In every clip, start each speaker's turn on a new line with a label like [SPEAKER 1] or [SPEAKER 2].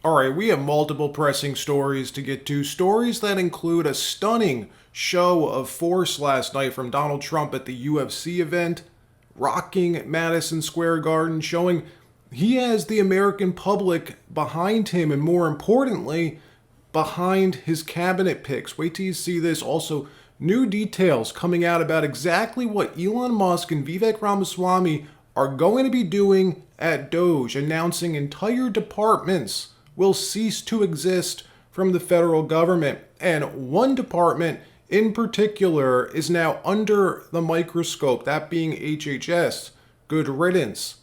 [SPEAKER 1] All right, we have multiple pressing stories to get to. Stories that include a stunning show of force last night from Donald Trump at the UFC event, rocking Madison Square Garden, showing he has the American public behind him, and more importantly, behind his cabinet picks. Wait till you see this. Also, new details coming out about exactly what Elon Musk and Vivek Ramaswamy are going to be doing at Doge, announcing entire departments will cease to exist from the federal government. And one department in particular is now under the microscope, that being HHS, good riddance,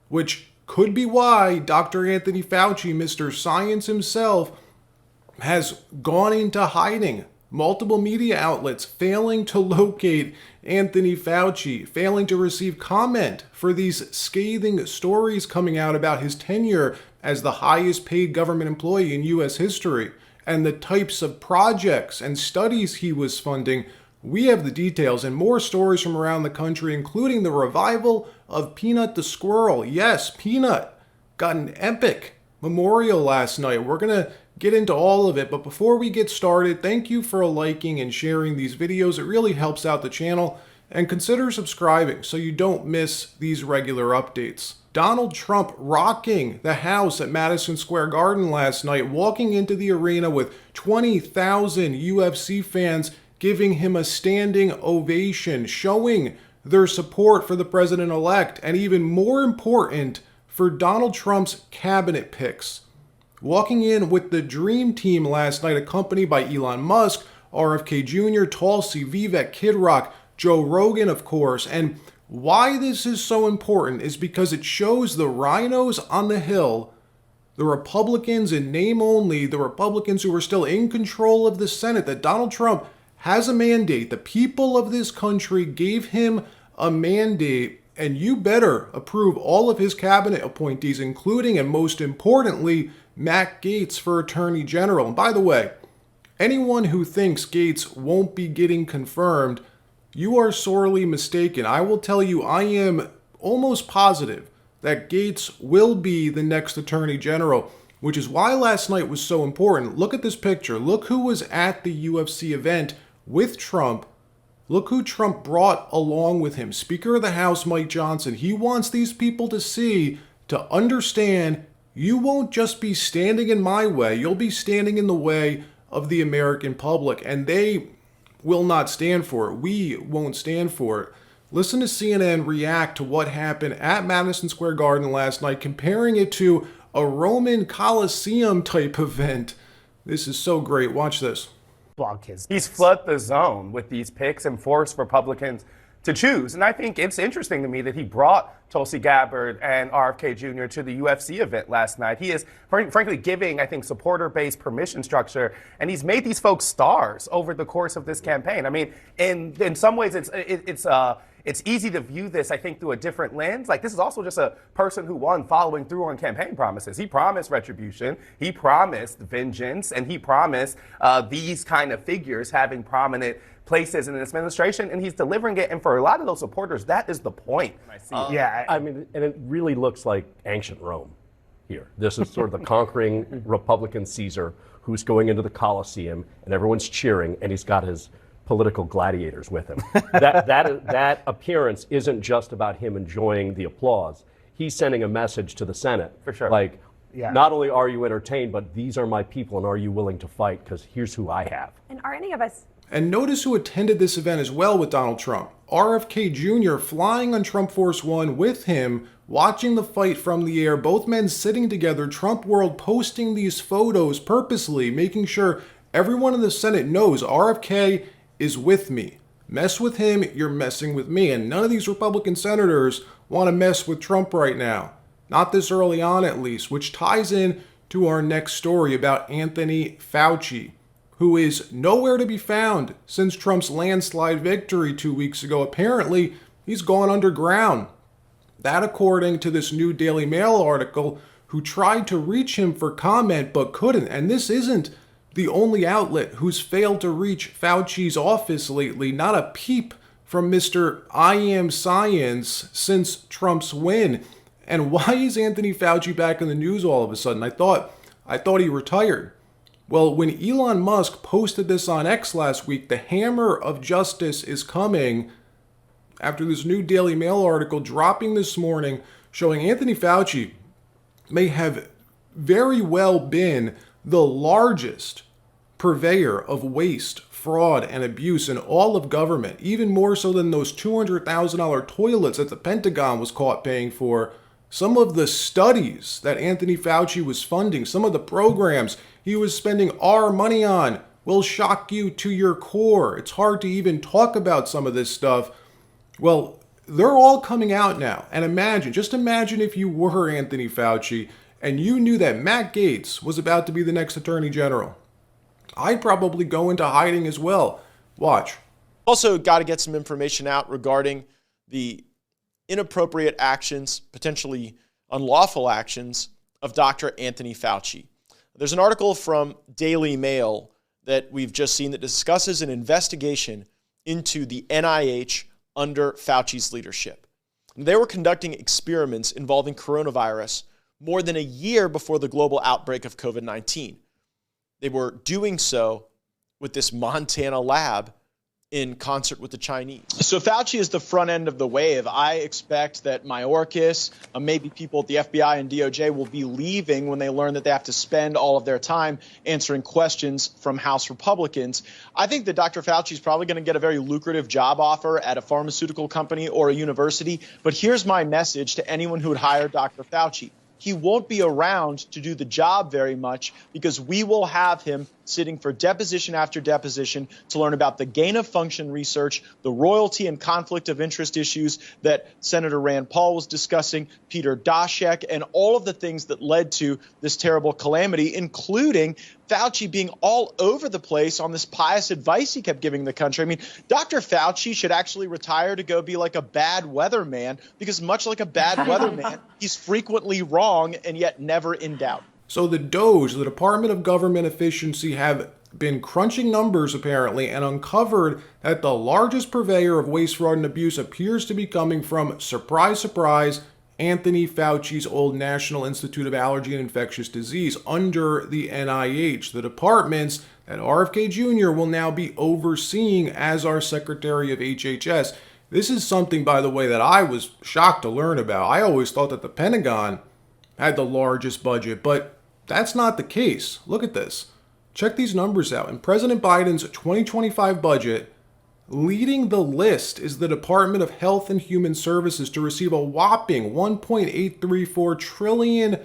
[SPEAKER 1] which could be why Dr. Anthony Fauci, Mr. Science himself, has gone into hiding. Multiple media outlets failing to locate Anthony Fauci, failing to receive comment for these scathing stories coming out about his tenure as the highest paid government employee in U.S. history and the types of projects and studies he was funding. We have the details and more stories from around the country, including the revival of Peanut the Squirrel. Yes, Peanut got an epic memorial last night. We're going to get into all of it, but before we get started, thank you for liking and sharing these videos. It really helps out the channel, and consider subscribing so you don't miss these regular updates. Donald Trump rocking the house at Madison Square Garden last night, walking into the arena with 20,000 UFC fans giving him a standing ovation, showing their support for the president-elect, and even more important, for Donald Trump's cabinet picks. Walking in with the dream team last night, accompanied by Elon Musk, RFK Jr., Tulsi, Vivek, Kid Rock, Joe Rogan, of course. And why this is so important is because it shows the RINOs on the Hill, the Republicans in name only, the Republicans who are still in control of the Senate, that Donald Trump has a mandate. The people of this country gave him a mandate, and you better approve all of his cabinet appointees, including and most importantly, Matt Gaetz for Attorney General. And by the way, anyone who thinks Gaetz won't be getting confirmed, you are sorely mistaken. I will tell you, I am almost positive that Gaetz will be the next Attorney General, which is why last night was so important. Look at this picture. Look who was at the UFC event with Trump. Look who Trump brought along with him. Speaker of the House, Mike Johnson. He wants these people to see, to understand, you won't just be standing in my way, you'll be standing in the way of the American public, and they will not stand for it. We won't stand for it. Listen to CNN react to what happened at Madison Square Garden last night, comparing it to a Roman Colosseum type event. This is so great. Watch this.
[SPEAKER 2] He's flooded the zone with these picks and forced Republicans to choose. And I think it's interesting to me that he brought Tulsi Gabbard and RFK Jr. to the UFC event last night. He is, frankly, giving, I think, supporter-based permission structure, and he's made these folks stars over the course of this campaign. I mean, in some ways, it's easy to view this, I think, through a different lens. Like, this is also just a person who won following through on campaign promises. He promised retribution, he promised vengeance, and he promised these kind of figures having prominent places in this administration, and he's delivering it. And for a lot of those supporters, that is the point.
[SPEAKER 3] I mean, and it really looks like ancient Rome here. This is sort of the conquering Republican Caesar who's going into the Colosseum, and everyone's cheering, and he's got his political gladiators with him. That appearance isn't just about him enjoying the applause. He's sending a message to the Senate.
[SPEAKER 2] For sure.
[SPEAKER 3] Like, not only are you entertained, but these are my people, and are you willing to fight? Because here's who I have.
[SPEAKER 4] And are any of us...
[SPEAKER 1] And notice who attended this event as well with Donald Trump. RFK Jr. flying on Trump Force One with him, watching the fight from the air, both men sitting together, Trump World posting these photos purposely, making sure everyone in the Senate knows RFK is with me. Mess with him, you're messing with me. And none of these Republican senators want to mess with Trump right now. Not this early on, at least, which ties in to our next story about Anthony Fauci, who is nowhere to be found since Trump's landslide victory 2 weeks ago. Apparently, he's gone underground. That according to this new Daily Mail article, who tried to reach him for comment but couldn't. And this isn't the only outlet who's failed to reach Fauci's office lately. Not a peep from Mr. I Am Science since Trump's win. And why is Anthony Fauci back in the news all of a sudden? I thought I thought he retired. Well, when Elon Musk posted this on X last week, the hammer of justice is coming after this new Daily Mail article dropping this morning showing Anthony Fauci may have very well been the largest purveyor of waste, fraud, and abuse in all of government, even more so than those $200,000 toilets that the Pentagon was caught paying for. Some of the studies that Anthony Fauci was funding, some of the programs he was spending our money on will shock you to your core. It's hard to even talk about some of this stuff. Well, they're all coming out now. And just imagine if you were Anthony Fauci and you knew that Matt Gaetz was about to be the next Attorney General. I'd probably go into hiding as well. Watch.
[SPEAKER 4] Also got to get some information out regarding the inappropriate actions, potentially unlawful actions of Dr. Anthony Fauci. There's an article from Daily Mail that we've just seen that discusses an investigation into the NIH under Fauci's leadership. They were conducting experiments involving coronavirus more than a year before the global outbreak of COVID-19. They were doing so with this Montana lab in concert with the Chinese. So Fauci is the front end of the wave. I expect that Mayorkas, maybe people at the FBI and DOJ will be leaving when they learn that they have to spend all of their time answering questions from House Republicans. I think that Dr. Fauci is probably going to get a very lucrative job offer at a pharmaceutical company or a university. But here's my message to anyone who would hire Dr. Fauci. He won't be around to do the job very much because we will have him sitting for deposition after deposition to learn about the gain-of-function research, the royalty and conflict of interest issues that Senator Rand Paul was discussing, Peter Daszak, and all of the things that led to this terrible calamity, including Fauci being all over the place on this pious advice he kept giving the country. I mean, Dr. Fauci should actually retire to go be like a bad weatherman because much like a bad weatherman, he's frequently wrong and yet never in doubt.
[SPEAKER 1] So the DOJ, the Department of Government Efficiency, have been crunching numbers apparently and uncovered that the largest purveyor of waste, fraud, and abuse appears to be coming from, surprise, surprise, Anthony Fauci's old National Institute of Allergy and Infectious Disease under the NIH, the departments that RFK Jr. will now be overseeing as our Secretary of HHS. This is something, by the way, that I was shocked to learn about. I always thought that the Pentagon had the largest budget, but that's not the case. Look at this. Check these numbers out. In President Biden's 2025 budget, leading the list is the Department of Health and Human Services to receive a whopping $1.834 trillion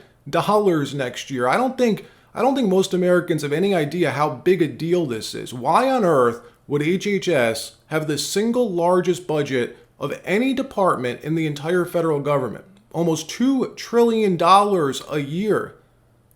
[SPEAKER 1] next year. I don't think most Americans have any idea how big a deal this is. Why on earth would HHS have the single largest budget of any department in the entire federal government? Almost $2 trillion a year.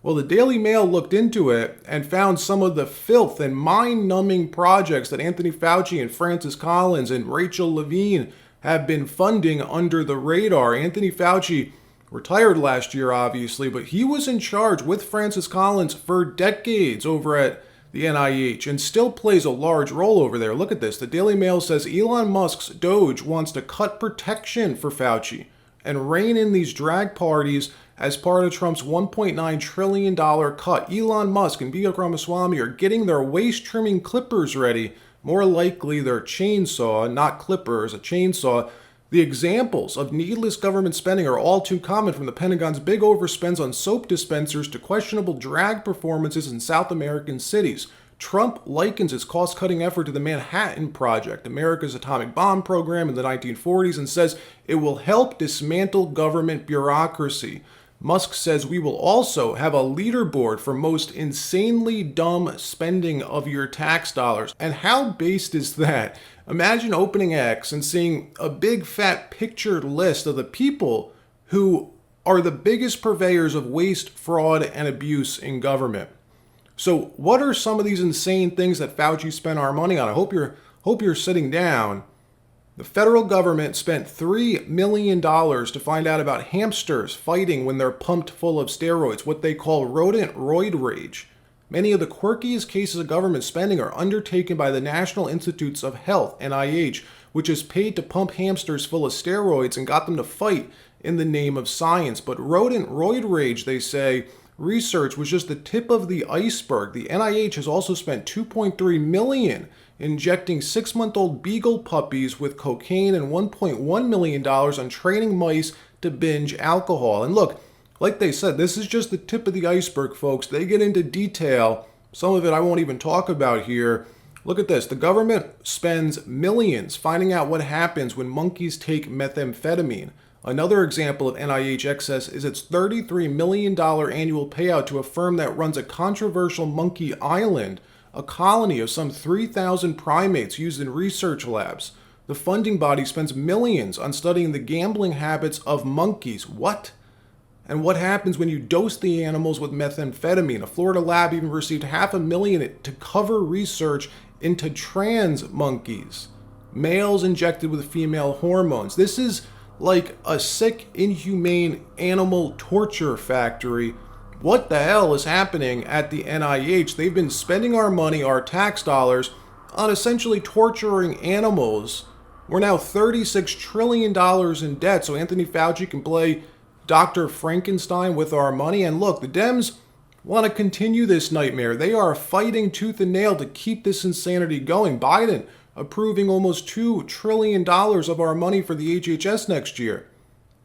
[SPEAKER 1] Well, the Daily Mail looked into it and found some of the filth and mind-numbing projects that Anthony Fauci and Francis Collins and Rachel Levine have been funding under the radar. Anthony Fauci retired last year, obviously, but he was in charge with Francis Collins for decades over at the NIH and still plays a large role over there. Look at this. The Daily Mail says Elon Musk's DOJ wants to cut protection for Fauci and rein in these drag parties as part of Trump's $1.9 trillion cut. Elon Musk and Vivek Ramaswamy are getting their waste trimming clippers ready. More likely their chainsaw, not clippers, a chainsaw. The examples of needless government spending are all too common, from the Pentagon's big overspends on soap dispensers to questionable drag performances in South American cities. Trump likens his cost-cutting effort to the Manhattan Project, America's atomic bomb program in the 1940s, and says it will help dismantle government bureaucracy. Musk says we will also have a leaderboard for most insanely dumb spending of your tax dollars. And how based is that? Imagine opening X and seeing a big fat pictured list of the people who are the biggest purveyors of waste, fraud, and abuse in government. So what are some of these insane things that Fauci spent our money on? I hope you're sitting down. The federal government spent $3 million to find out about hamsters fighting when they're pumped full of steroids, what they call rodent roid rage. Many of the quirkiest cases of government spending are undertaken by the National Institutes of Health, NIH, which is paid to pump hamsters full of steroids and got them to fight in the name of science. But rodent roid rage, they say, research was just the tip of the iceberg. The NIH has also spent $2.3 million injecting 6-month-old beagle puppies with cocaine and $1.1 million on training mice to binge alcohol. And look, like they said, this is just the tip of the iceberg, folks. They get into detail. Some of it I won't even talk about here. Look at this. The government spends millions finding out what happens when monkeys take methamphetamine. Another example of NIH excess is its $33 million annual payout to a firm that runs a controversial monkey island, a colony of some 3,000 primates used in research labs. The funding body spends millions on studying the gambling habits of monkeys. What? And what happens when you dose the animals with methamphetamine? A Florida lab even received $500,000 to cover research into trans monkeys, males injected with female hormones. This is like a sick, inhumane animal torture factory. What the hell is happening at the NIH? They've been spending our money, our tax dollars, on essentially torturing animals. We're now $36 trillion in debt, so Anthony Fauci can play Dr. Frankenstein with our money. And look, the Dems want to continue this nightmare. They are fighting tooth and nail to keep this insanity going. Biden approving almost $2 trillion of our money for the HHS next year.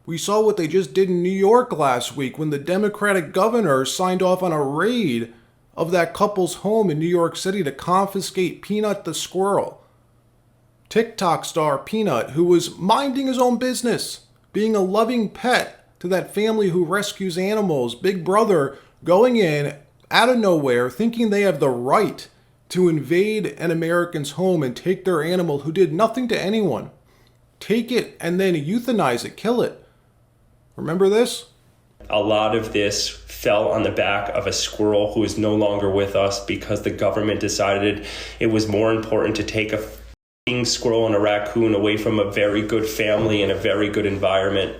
[SPEAKER 1] We saw what they just did in New York last week when the Democratic governor signed off on a raid of that couple's home in New York City to confiscate Peanut the Squirrel. TikTok star Peanut, who was minding his own business, being a loving pet to that family who rescues animals. Big Brother going in out of nowhere, thinking they have the right to invade an American's home and take their animal who did nothing to anyone. Take it and then euthanize it, kill it. Remember this?
[SPEAKER 5] A lot of this fell on the back of a squirrel who is no longer with us because the government decided it was more important to take a f***ing squirrel and a raccoon away from a very good family and a very good environment.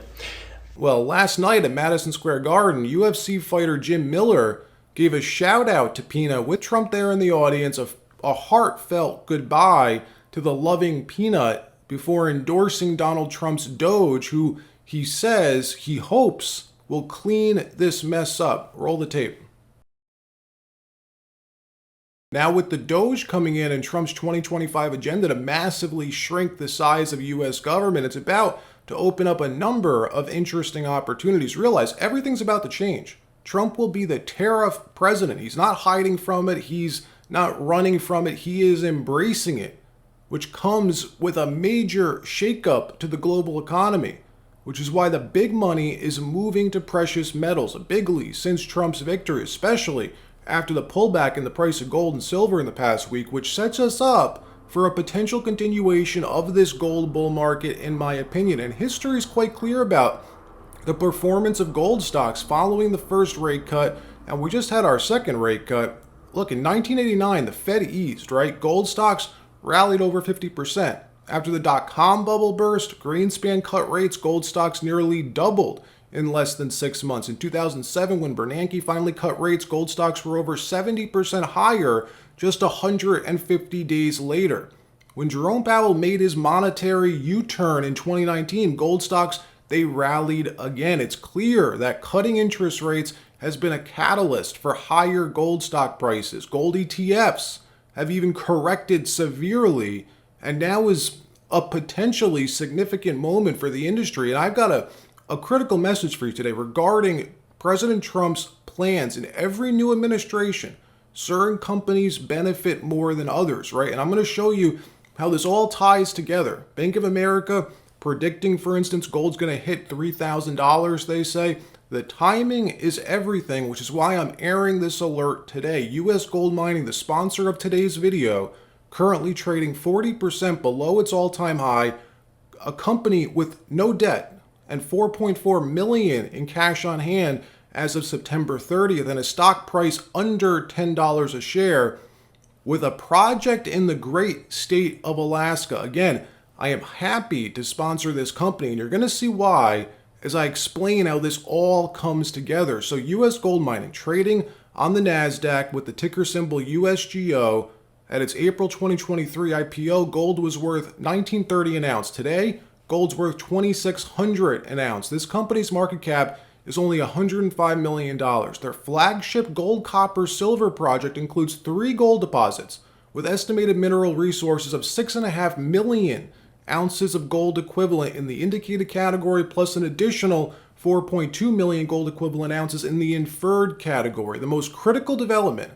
[SPEAKER 1] Well, last night at Madison Square Garden, UFC fighter Jim Miller gave a shout out to Peanut with Trump there in the audience, a heartfelt goodbye to the loving Peanut before endorsing Donald Trump's Doge, who he says he hopes will clean this mess up. Roll the tape. Now with the Doge coming in and Trump's 2025 agenda to massively shrink the size of U.S. government, it's about to open up a number of interesting opportunities. Realize everything's about to change. Trump will be the tariff president. He's not hiding from it. He's not running from it. He is embracing it, which comes with a major shakeup to the global economy, which is why the big money is moving to precious metals, a big lead since Trump's victory, especially after the pullback in the price of gold and silver in the past week, which sets us up for a potential continuation of this gold bull market, in my opinion. And history is quite clear about the performance of gold stocks following the first rate cut, and we just had our second rate cut. Look, in 1989, the Fed eased, right? Gold stocks rallied over 50%. After the dot-com bubble burst, Greenspan cut rates, gold stocks nearly doubled in less than 6 months. In 2007, when Bernanke finally cut rates, gold stocks were over 70% higher just 150 days later. When Jerome Powell made his monetary U-turn in 2019, gold stocks, they rallied again. It's clear that cutting interest rates has been a catalyst for higher gold stock prices. Gold ETFs have even corrected severely, and now is a potentially significant moment for the industry. And I've got a critical message for you today regarding President Trump's plans. In every new administration, certain companies benefit more than others, right? And I'm going to show you how this all ties together. Bank of America predicting, for instance, gold's going to hit $3,000, they say. The timing is everything, which is why I'm airing this alert today. U.S. Gold Mining, the sponsor of today's video, currently trading 40% below its all-time high, a company with no debt and $4.4 million in cash on hand as of September 30th, and a stock price under $10 a share, with a project in the great state of Alaska. Again, I am happy to sponsor this company, and you're going to see why as I explain how this all comes together. So U.S. Gold Mining, trading on the NASDAQ with the ticker symbol USGO. At its April 2023 IPO, gold was worth $19.30 an ounce. Today, gold's worth $2,600 an ounce. This company's market cap is only $105 million. Their flagship gold, copper, silver project includes 3 gold deposits with estimated mineral resources of 6.5 million ounces of gold equivalent in the indicated category, plus an additional 4.2 million gold equivalent ounces in the inferred category. The most critical development,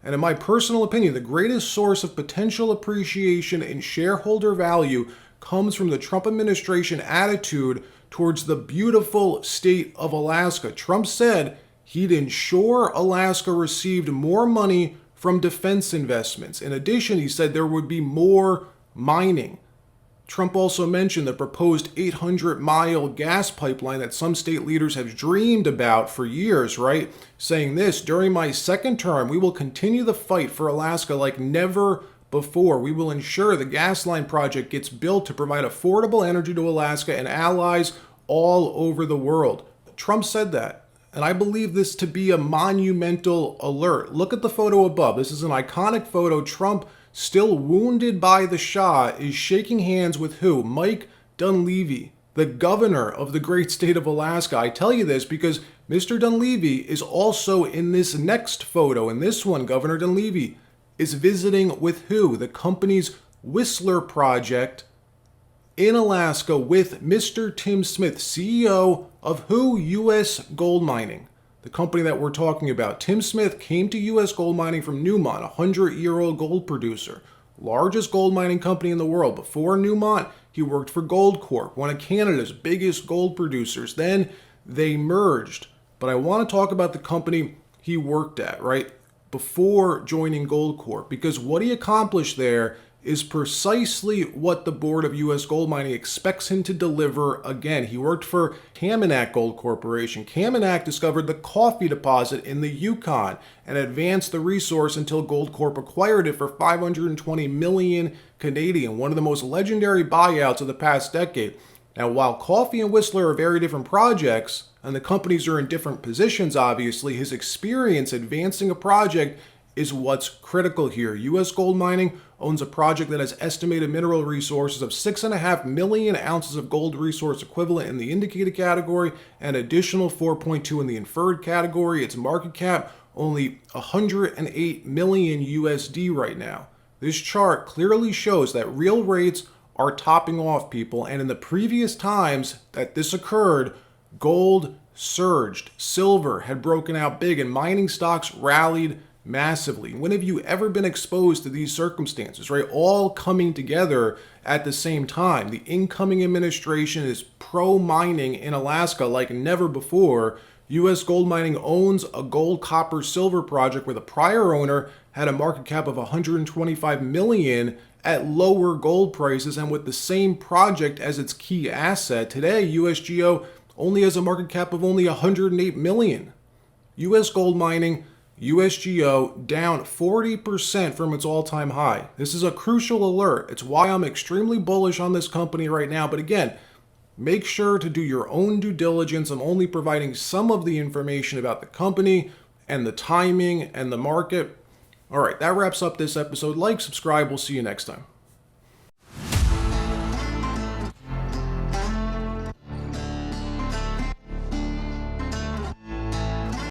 [SPEAKER 1] and in my personal opinion, the greatest source of potential appreciation in shareholder value, comes from the Trump administration attitude towards the beautiful state of Alaska. Trump said he'd ensure Alaska received more money from defense investments. In addition, he said there would be more mining. Trump also mentioned the proposed 800-mile gas pipeline that some state leaders have dreamed about for years, right? Saying this, during my second term, we will continue the fight for Alaska like never before. We will ensure the gas line project gets built to provide affordable energy to Alaska and allies all over the world. Trump said that, and I believe this to be a monumental alert. Look at the photo above. This is an iconic photo. Trump, still wounded by the Shah, is shaking hands with who? Mike Dunleavy, the governor of the great state of Alaska. I tell you this because Mr. Dunleavy is also in this next photo. In this one, Governor Dunleavy is visiting with who? The company's Whistler project in Alaska with Mr. Tim Smith, CEO of who? U.S. Gold Mining, the company that we're talking about. Tim Smith came to U.S. Gold Mining from Newmont, a 100-year-old gold producer, largest gold mining company in the world. Before Newmont, he worked for Goldcorp, one of Canada's biggest gold producers. Then they merged. But I want to talk about the company he worked at, right, before joining Goldcorp, because what he accomplished there is precisely what the board of U.S. Gold Mining expects him to deliver again. He worked for Kaminak Gold Corporation. Kaminak discovered the coffee deposit in the Yukon and advanced the resource until Goldcorp acquired it for 520 million Canadian, one of the most legendary buyouts of the past decade. Now, while Coffee and Whistler are very different projects, and the companies are in different positions, obviously, his experience advancing a project is what's critical here. U.S. Gold Mining owns a project that has estimated mineral resources of 6.5 million ounces of gold resource equivalent in the indicated category and additional 4.2 in the inferred category. Its market cap only 108 million USD right now. This chart clearly shows that real rates are topping off, people, and in the previous times that this occurred, gold surged, silver had broken out big, and mining stocks rallied massively. When have you ever been exposed to these circumstances, right? All coming together at the same time. The incoming administration is pro-mining in Alaska like never before. U.S. Gold Mining owns a gold, copper, silver project where the prior owner had a market cap of 125 million at lower gold prices, and with the same project as its key asset. Today, USGO only has a market cap of only 108 million. U.S. Gold Mining, USGO, down 40% from its all-time high. This is a crucial alert. It's why I'm extremely bullish on this company right now. But again, make sure to do your own due diligence. I'm only providing some of the information about the company and the timing and the market. All right, that wraps up this episode. Like, subscribe. We'll see you next time.